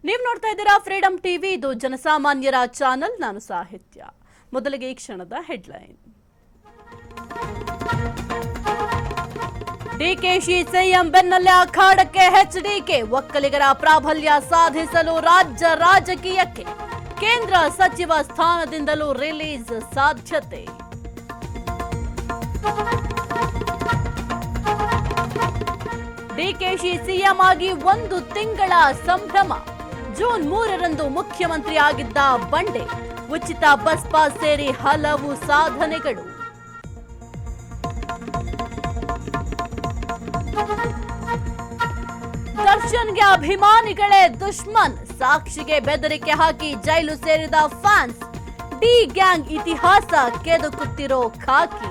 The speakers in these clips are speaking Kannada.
ನೀವು ನೋಡ್ತಾ ಇದ್ದೀರಾ ಫ್ರೀಡಂ ಟಿವಿ, ಇದು ಜನಸಾಮಾನ್ಯರ ಚಾನೆಲ್. ನಾನು ಸಾಹಿತ್ಯ. ಮೊದಲಿಗೆ ಈ ಕ್ಷಣದ ಹೆಡ್ಲೈನ್. ಡಿಕೆಶಿ ಸಿಎಂ ಬೆನ್ನಲ್ಲೇ ಅಖಾಡಕ್ಕೆ ಎಚ್ಡಿಕೆ. ಒಕ್ಕಲಿಗರ ಪ್ರಾಬಲ್ಯ ಸಾಧಿಸಲು ರಾಜ್ಯ ರಾಜಕೀಯಕ್ಕೆ ಕೇಂದ್ರ ಸಚಿವ ಸ್ಥಾನದಿಂದಲೂ ರಿಲೀಸ್ ಸಾಧ್ಯತೆ. ಡಿಕೆಶಿ ಸಿಎಂ ಆಗಿ 1 ತಿಂಗಳ ಸಂಭ್ರಮ. ಜೂನ್ 3ರಂದು ಮುಖ್ಯಮಂತ್ರಿ ಆಗಿದ್ದ ಬಂಡೆ. ಉಚಿತ ಬಸ್ ಪಾಸ್ ಸೇರಿ ಹಲವು ಸಾಧನೆಗಳು. ದರ್ಶನ್ಗೆ ಅಭಿಮಾನಿಗಳೇ ದುಶ್ಮನ್. ಸಾಕ್ಷಿಗೆ ಬೆದರಿಕೆ ಹಾಕಿ ಜೈಲು ಸೇರಿದ ಫ್ಯಾನ್ಸ್. ಡಿ ಗ್ಯಾಂಗ್ ಇತಿಹಾಸ ಕೆದಕುತ್ತಿರೋ ಖಾಕಿ.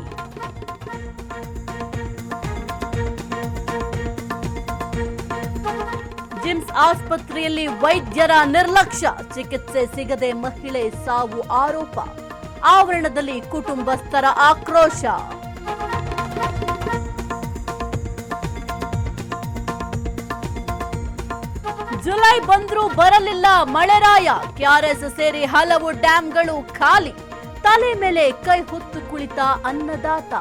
ಜಿಮ್ಸ್ ಆಸ್ಪತ್ರೆಯಲ್ಲಿ ವೈದ್ಯರ ನಿರ್ಲಕ್ಷ್ಯ. ಚಿಕಿತ್ಸೆ ಸಿಗದೆ ಮಹಿಳೆ ಸಾವು ಆರೋಪ. ಆವರಣದಲ್ಲಿ ಕುಟುಂಬಸ್ಥರ ಆಕ್ರೋಶ. ಜುಲೈ ಬಂದ್ರೂ ಬರಲಿಲ್ಲ ಮಳೆರಾಯ. ಕೆಆರ್ಎಸ್ ಸೇರಿ ಹಲವು ಡ್ಯಾಂಗಳು ಖಾಲಿ. ತಲೆ ಮೇಲೆ ಕೈ ಹೊತ್ತು ಕುಳಿತ ಅನ್ನದಾತ.